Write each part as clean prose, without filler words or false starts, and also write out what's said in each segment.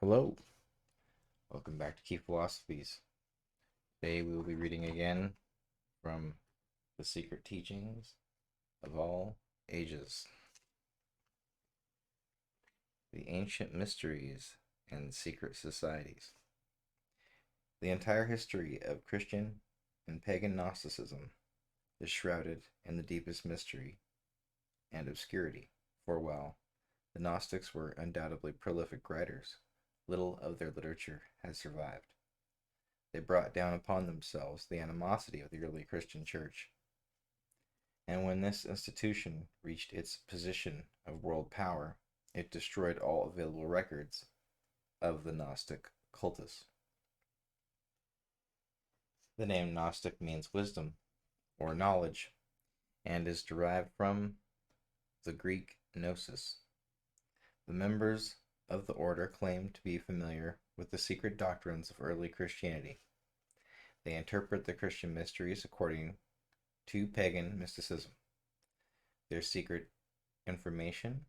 Hello, welcome back to Key Philosophies. Today we will be reading again from The Secret Teachings of All Ages, the Ancient Mysteries and Secret Societies. The entire history of Christian and pagan Gnosticism is shrouded in the deepest mystery and obscurity, for while the Gnostics were undoubtedly prolific writers, little of their literature has survived. They brought down upon themselves the animosity of the early Christian church. And when this institution reached its position of world power, it destroyed all available records of the Gnostic cultus. The name Gnostic means wisdom or knowledge and is derived from the Greek gnosis. The members of the order claim to be familiar with the secret doctrines of early Christianity. They interpret the Christian mysteries according to pagan mysticism. Their secret information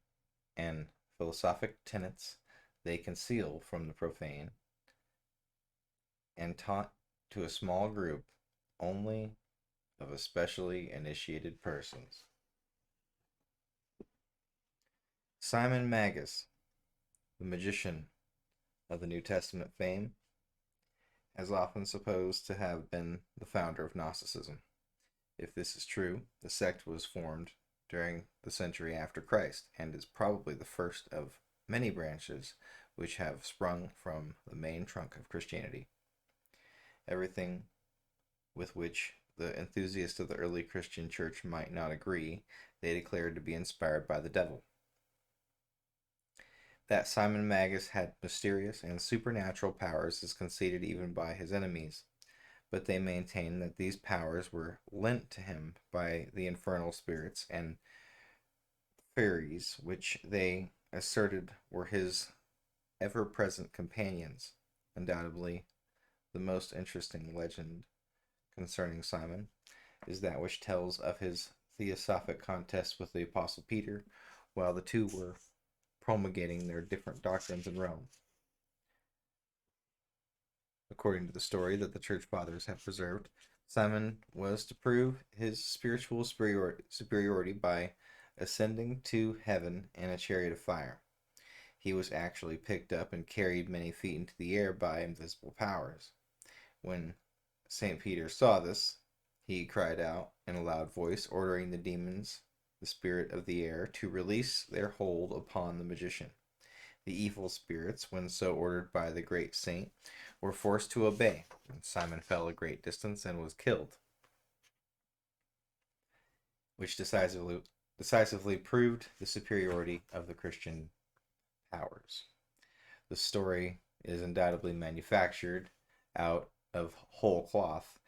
and philosophic tenets they conceal from the profane and taught to a small group only of especially initiated persons. Simon Magus, the magician of the New Testament fame, is often supposed to have been the founder of Gnosticism. If this is true, the sect was formed during the century after Christ and is probably the first of many branches which have sprung from the main trunk of Christianity. Everything with which the enthusiasts of the early Christian church might not agree, they declared to be inspired by the devil. That Simon Magus had mysterious and supernatural powers is conceded even by his enemies, but they maintain that these powers were lent to him by the infernal spirits and fairies, which they asserted were his ever-present companions. Undoubtedly, the most interesting legend concerning Simon is that which tells of his theosophic contest with the Apostle Peter while the two were promulgating their different doctrines in Rome. According to the story that the church fathers have preserved, Simon was to prove his spiritual superiority by ascending to heaven in a chariot of fire. He was actually picked up and carried many feet into the air by invisible powers. When St. Peter saw this, he cried out in a loud voice, ordering the demons, the spirit of the air, to release their hold upon the magician. The evil spirits, when so ordered by the great saint, were forced to obey, and Simon fell a great distance and was killed, which decisively proved the superiority of the Christian powers. The story is undoubtedly manufactured out of whole cloth,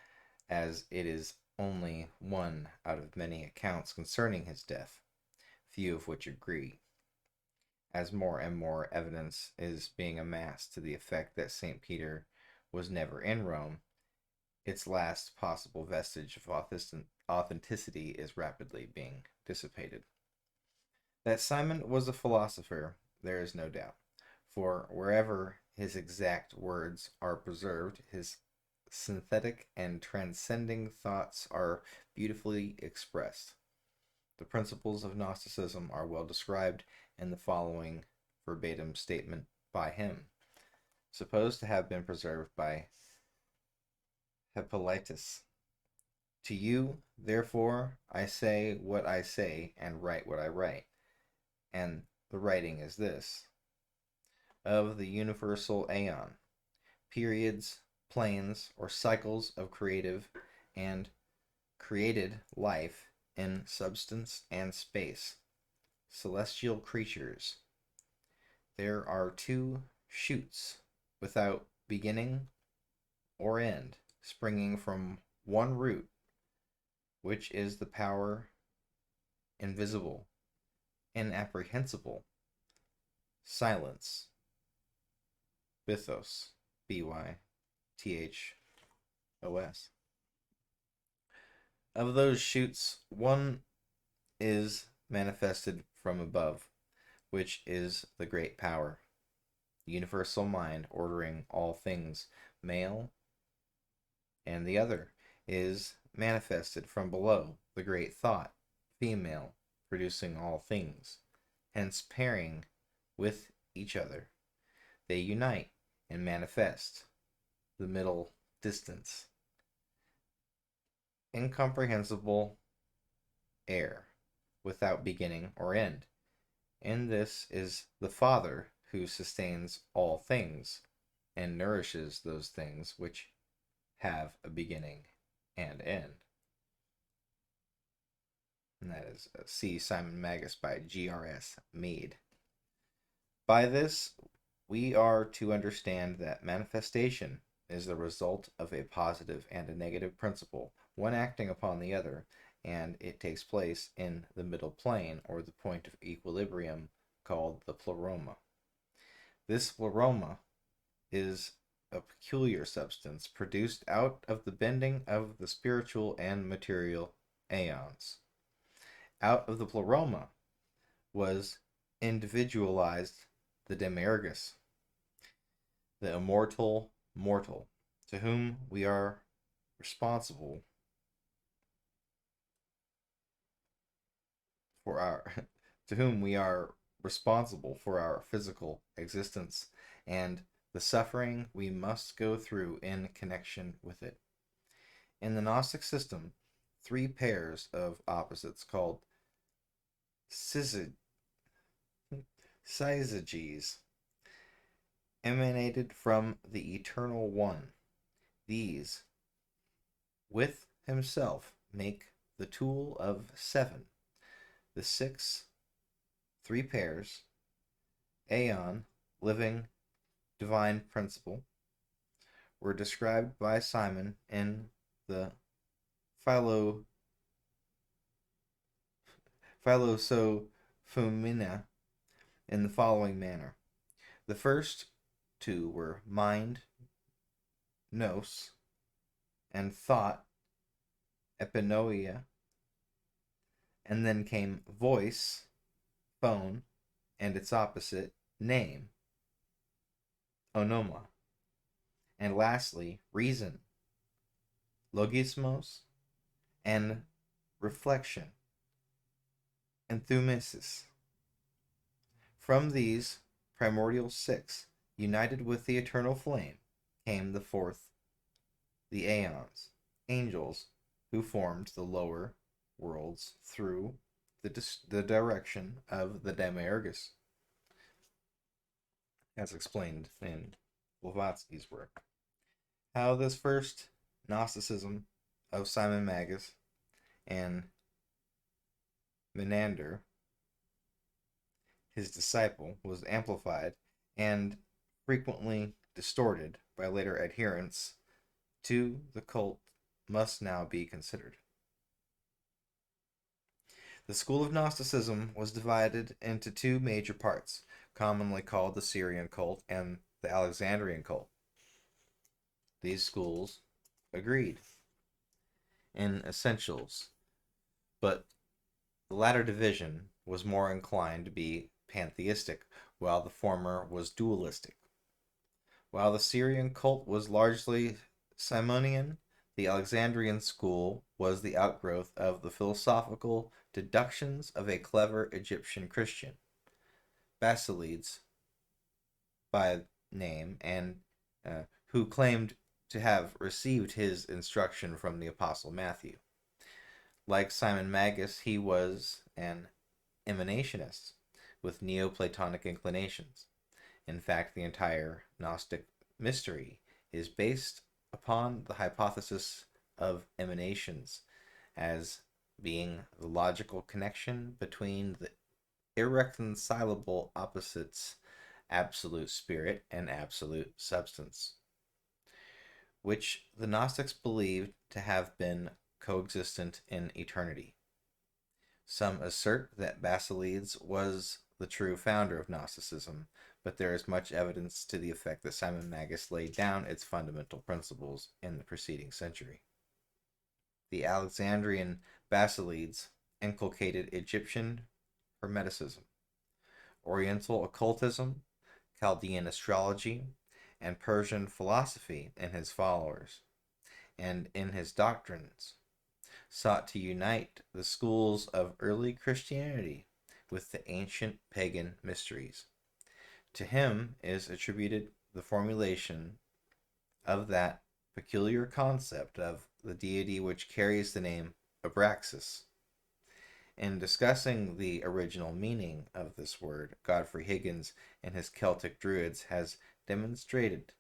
as it is only one out of many accounts concerning his death, few of which agree, as more and more evidence is being amassed to the effect that St. Peter was never in Rome. Its last possible vestige of authenticity is rapidly being dissipated. That Simon was a philosopher, there is no doubt, for wherever his exact words are preserved, his synthetic and transcending thoughts are beautifully expressed. The principles of Gnosticism are well described in the following verbatim statement by him, supposed to have been preserved by Hippolytus. To you, therefore, I say what I say and write what I write. And the writing is this: of the universal aeon, periods, planes, or cycles of creative and created life in substance and space, celestial creatures. There are two shoots without beginning or end, springing from one root, which is the power invisible, incomprehensible, silence, Bythos, Bythos. Of those shoots, one is manifested from above, which is the great power. the universal mind ordering all things, male, and the other is manifested from below, the great thought, female, producing all things, hence pairing with each other. They unite and manifest the middle distance, incomprehensible air, without beginning or end. In this is the Father who sustains all things and nourishes those things which have a beginning and end. And that is C. Simon Magus by G.R.S. Mead. By this, we are to understand that manifestation is the result of a positive and a negative principle, one acting upon the other, and it takes place in the middle plane, or the point of equilibrium, called the pleroma. This pleroma is a peculiar substance produced out of the bending of the spiritual and material aeons. Out of the pleroma was individualized the Demiurgus, the immortal mortal, to whom we are responsible for our to whom we are responsible for our physical existence and the suffering we must go through in connection with it. In the Gnostic system, three pairs of opposites called syzygies emanated from the Eternal One. These, with himself, make the tool of seven. The six, three pairs, aeon, living, divine principle, were described by Simon in the Philosophumena in the following manner. The first two were mind, nous, and thought, epinoia, and then came voice, phone, and its opposite, name, onoma, and lastly, reason, logismos, and reflection, enthumesis. From these primordial six, united with the eternal flame, came the fourth, the aeons, angels, who formed the lower worlds through the direction of the Demiurgus, as explained in Blavatsky's work. How this first Gnosticism of Simon Magus and Menander, his disciple, was amplified and frequently distorted by later adherents to the cult must now be considered. The school of Gnosticism was divided into two major parts, commonly called the Syrian cult and the Alexandrian cult. These schools agreed in essentials, but the latter division was more inclined to be pantheistic, while the former was dualistic. While the Syrian cult was largely Simonian, the Alexandrian school was the outgrowth of the philosophical deductions of a clever Egyptian Christian, Basilides by name, and who claimed to have received his instruction from the Apostle Matthew. Like Simon Magus, he was an emanationist with Neoplatonic inclinations. In fact, the entire Gnostic mystery is based upon the hypothesis of emanations as being the logical connection between the irreconcilable opposites, absolute spirit and absolute substance, which the Gnostics believed to have been coexistent in eternity. Some assert that Basilides was the true founder of Gnosticism, but there is much evidence to the effect that Simon Magus laid down its fundamental principles in the preceding century. The Alexandrian Basilides inculcated Egyptian Hermeticism, Oriental occultism, Chaldean astrology, and Persian philosophy in his followers, and in his doctrines sought to unite the schools of early Christianity with the ancient pagan mysteries. To him is attributed the formulation of that peculiar concept of the deity which carries the name Abraxas. In discussing the original meaning of this word, Godfrey Higgins in his Celtic Druids has demonstrated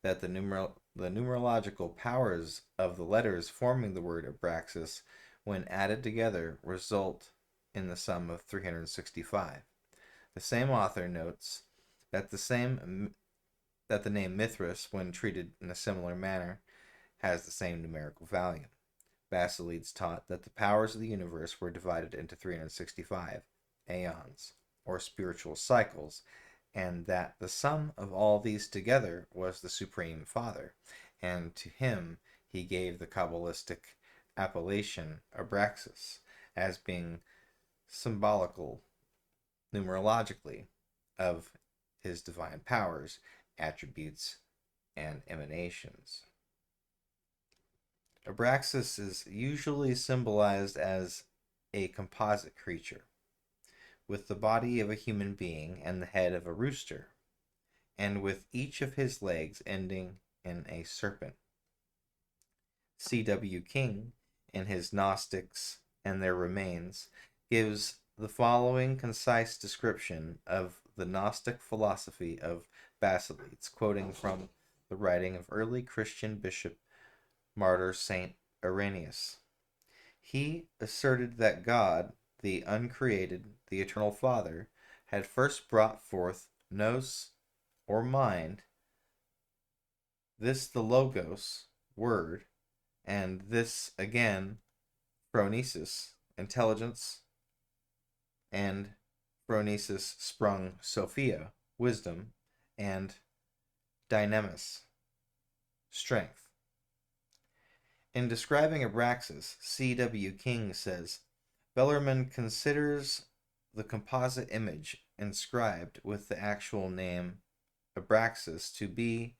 that the numerological powers of the letters forming the word Abraxas, when added together, result in the sum of 365. The same author notes that the name Mithras, when treated in a similar manner, has the same numerical value. Basilides taught that the powers of the universe were divided into 365 aeons, or spiritual cycles, and that the sum of all these together was the Supreme Father, and to him he gave the Kabbalistic appellation Abraxas, as being symbolical, numerologically, of his divine powers, attributes, and emanations. Abraxas is usually symbolized as a composite creature, with the body of a human being and the head of a rooster, and with each of his legs ending in a serpent. C.W. King, in his Gnostics and Their Remains, gives the following concise description of the Gnostic philosophy of Basilides, quoting from the writing of early Christian bishop martyr Saint Irenaeus. He asserted that God, the uncreated, the eternal Father, had first brought forth nous, or mind, this the logos, word, and this again phronesis, intelligence, and phronesis sprung Sophia, wisdom, and dynamis, strength. In describing Abraxas, C.W. King says, Bellarmine considers the composite image inscribed with the actual name Abraxas to be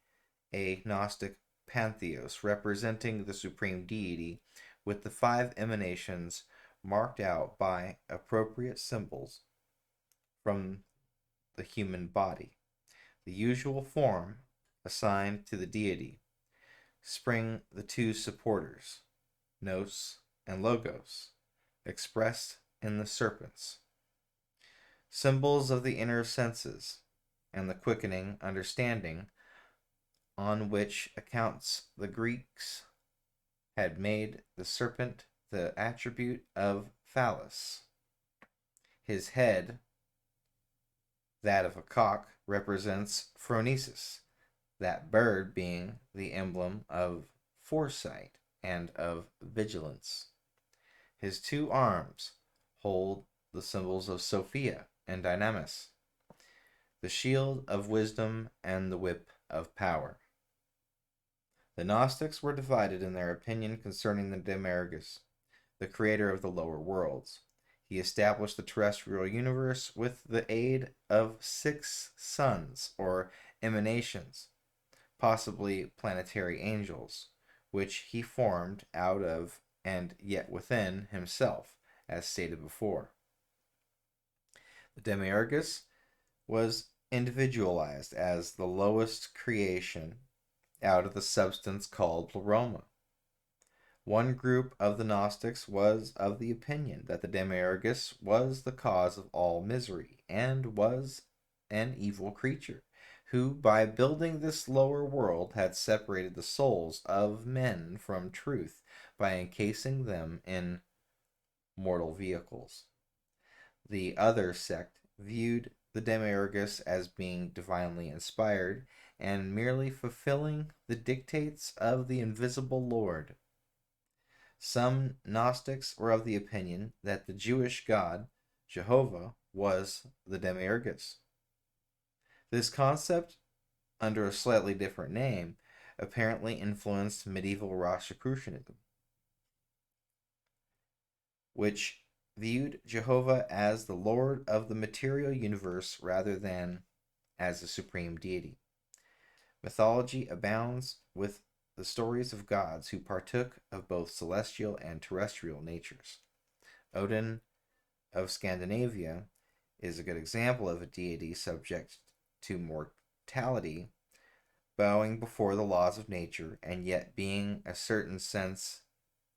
a Gnostic pantheos representing the supreme deity, with the 5 emanations marked out by appropriate symbols from the human body. The usual form assigned to the deity spring the 2 supporters, nous and logos, expressed in the serpents, symbols of the inner senses, and the quickening understanding on which accounts the Greeks had made the serpent the attribute of Phallus. His head, that of a cock, represents phronesis, that bird being the emblem of foresight and of vigilance. His 2 arms hold the symbols of Sophia and Dynamis, the shield of wisdom and the whip of power. The Gnostics were divided in their opinion concerning the Demiurgus, the creator of the lower worlds. He established the terrestrial universe with the aid of 6 suns, or emanations, possibly planetary angels, which he formed out of and yet within himself, as stated before. The Demiurgus was individualized as the lowest creation out of the substance called Pleroma. One group of the Gnostics was of the opinion that the Demiurgus was the cause of all misery, and was an evil creature, who, by building this lower world, had separated the souls of men from truth by encasing them in mortal vehicles. The other sect viewed the Demiurgus as being divinely inspired and merely fulfilling the dictates of the invisible Lord. Some Gnostics were of the opinion that the Jewish god, Jehovah, was the Demiurgus. This concept, under a slightly different name, apparently influenced medieval Rosicrucianism, which viewed Jehovah as the Lord of the material universe rather than as a supreme deity. Mythology abounds with the stories of gods who partook of both celestial and terrestrial natures. Odin of Scandinavia is a good example of a deity subject to mortality, bowing before the laws of nature, and yet being, a certain sense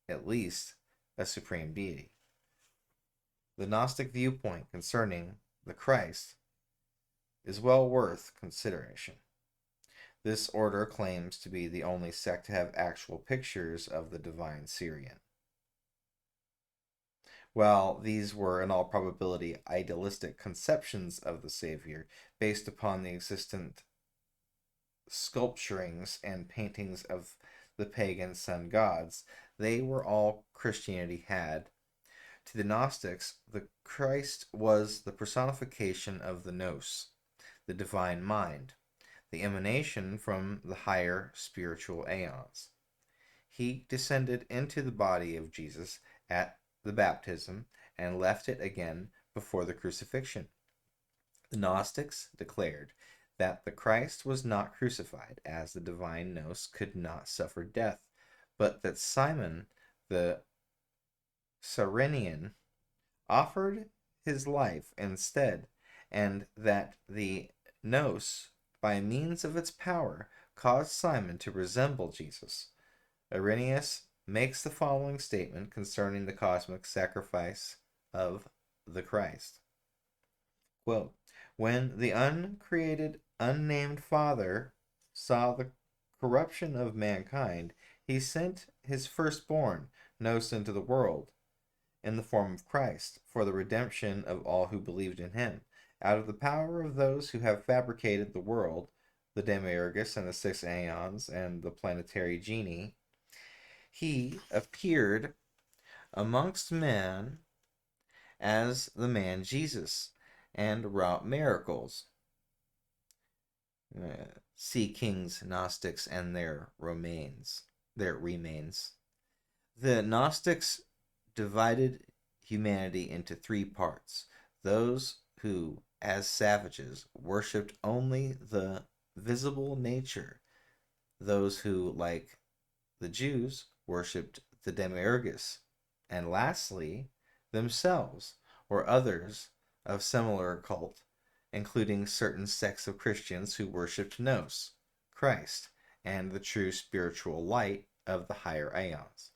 at least, a supreme deity. The Gnostic viewpoint concerning the Christ is well worth consideration. This order claims to be the only sect to have actual pictures of the divine Syrian. While these were in all probability idealistic conceptions of the Savior based upon the existent sculpturings and paintings of the pagan sun gods, they were all Christianity had. To the Gnostics, the Christ was the personification of the Nous, the divine mind, the emanation from the higher spiritual aeons. He descended into the body of Jesus at the baptism and left it again before the crucifixion. The Gnostics declared that the Christ was not crucified, as the divine Nous could not suffer death, but that Simon the Cyrenian offered his life instead, and that the Nous, by means of its power, caused Simon to resemble Jesus. Irenaeus makes the following statement concerning the cosmic sacrifice of the Christ. Quote, when the uncreated, unnamed Father saw the corruption of mankind, he sent his firstborn, Nous, into the world in the form of Christ, for the redemption of all who believed in him. Out of the power of those who have fabricated the world, the Demiurgus and the six aeons and the planetary genii, he appeared amongst men as the man Jesus, and wrought miracles. See Kings, Gnostics, and their remains. The Gnostics divided humanity into three parts: those who, as savages, worshipped only the visible nature; those who, like the Jews, worshipped the Demiurgus; and lastly, themselves, or others of similar cult, including certain sects of Christians who worshipped Nous, Christ, and the true spiritual light of the higher aeons.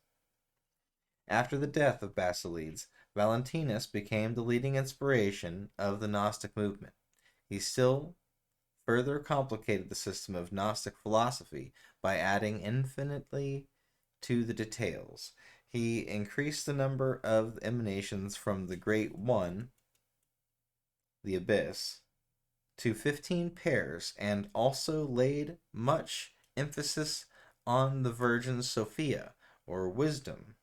After the death of Basilides, Valentinus became the leading inspiration of the Gnostic movement. He still further complicated the system of Gnostic philosophy by adding infinitely to the details. He increased the number of emanations from the Great One, the Abyss, to 15 pairs, and also laid much emphasis on the Virgin Sophia, or wisdom.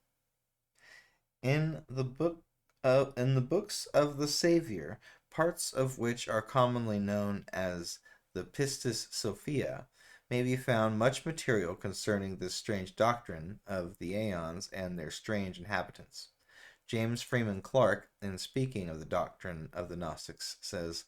In the books of the Savior, parts of which are commonly known as the Pistis Sophia, may be found much material concerning this strange doctrine of the aeons and their strange inhabitants. James Freeman Clarke, in speaking of the doctrine of the Gnostics, says,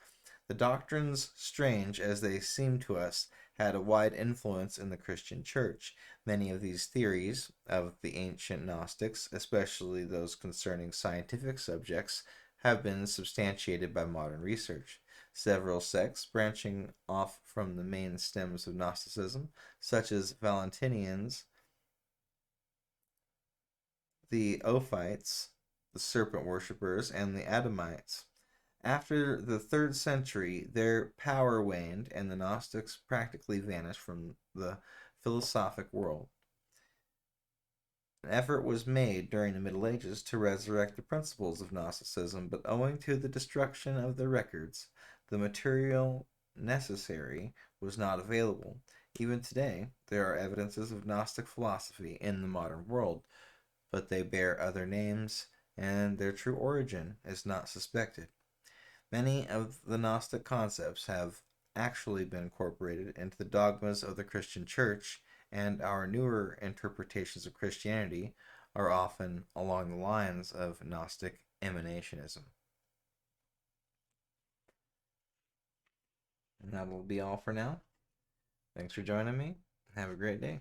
the doctrines, strange as they seem to us, had a wide influence in the Christian Church. Many of these theories of the ancient Gnostics, especially those concerning scientific subjects, have been substantiated by modern research. Several sects branching off from the main stems of Gnosticism, such as Valentinians, the Ophites, the serpent worshippers, and the Adamites. After the 3rd century, their power waned, and the Gnostics practically vanished from the philosophic world. An effort was made during the Middle Ages to resurrect the principles of Gnosticism, but owing to the destruction of the records, the material necessary was not available. Even today, there are evidences of Gnostic philosophy in the modern world, but they bear other names, and their true origin is not suspected. Many of the Gnostic concepts have actually been incorporated into the dogmas of the Christian Church, and our newer interpretations of Christianity are often along the lines of Gnostic emanationism. And that'll be all for now. Thanks for joining me. Have a great day.